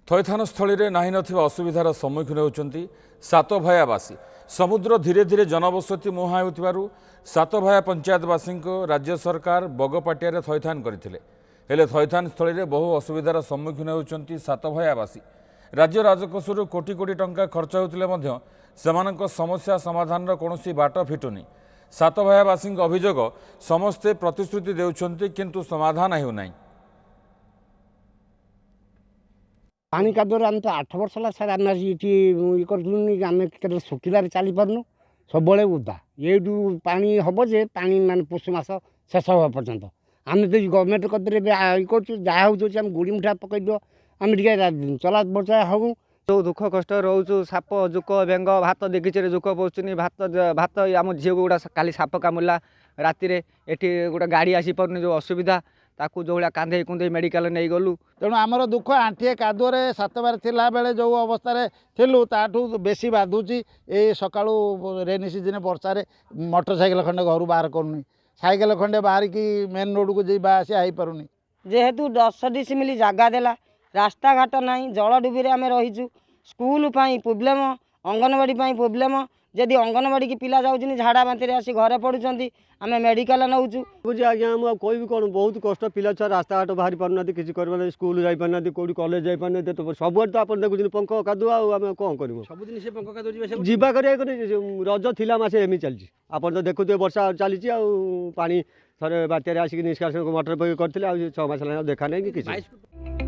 थैथानस्थली में नहीं असुविधार सम्मुखीन होती सातभायावासी। समुद्र धीरे धीरे जनबसति मुहां होतिबारु सातभाया पंचायतवासी राज्य सरकार बगपाटिया थैथान करथिले। हेले थैथान स्थली में बहु असुविधार सम्मुखीन होती सातभायावासी। राज्य राजकोषर कोटी कोटी टंका खर्च होतिले मध्य सेमानक समस्या समाधान कौनसी बाट फिटुनी। सातभायावासी अभियोग समस्ते प्रतिश्रुति देउछन्ति किंतु समाधान हेउनाई। पानी कादुअर आम तो 8 वर्ष है सर आम ये कर शुखिलार चली पार्नु सब उदा ये पानी हम जे पानी मान पुष मस शेष हवा पर्यंत आम तो गवर्नमेंट कदे करें गुड़ी मुठा पकड़ दियो आम चला बचा हूँ जो दुख कष्ट रोचु साप जुक बेंग भात देखिचे जुक पोचुनी भात भात आम झील गुड़ा काली साप कामुला राति एटी गोटे गाड़ी आसी पार्नी जो असुविधा ताकू जो भाया कांधे कुंदे मेडिकल नहीं गलु। तेणु आमर दुख आंठिए कादुअरे सातबार थिला बेले जो अवस्था थिलु ताठू बेसी बाधुची ए सकाळू रेनी सीजन वर्षारे मोटरसाइकेल खंडे घर बाहर करूनी साइकेल खंडे बाहर की मेन रोड को जी बासी आई पारुनी जेहेतु 10 डिसिमिल जगह देला रास्ता घाट नहीं जल डुबी आम रहीचु स्कूल प्रोब्लेम अंगनवाड़ी प्रोब्लेम जदि अंगनवाड़ी की पिला जाऊँ झाड़ा बांति आसी घरे पड़ुंट आम मेडिकल नौचु बुझे आज्ञा हम कोई भी कौन बहुत कष्ट पिला छुआ रास्ता घाट बाहरी पारना किसी कर स्कूल जापारना कौटी कॉलेज जापारना तो सब तो आप देखुन पंख कादुआ आम कौन कर जीवा कर रज थिला मसे एमि चलती आप तो देखुए वर्षा चली पानी थे बात्यारे आसिक निष्कासन मोटर करते 6 मास देखा नहीं कि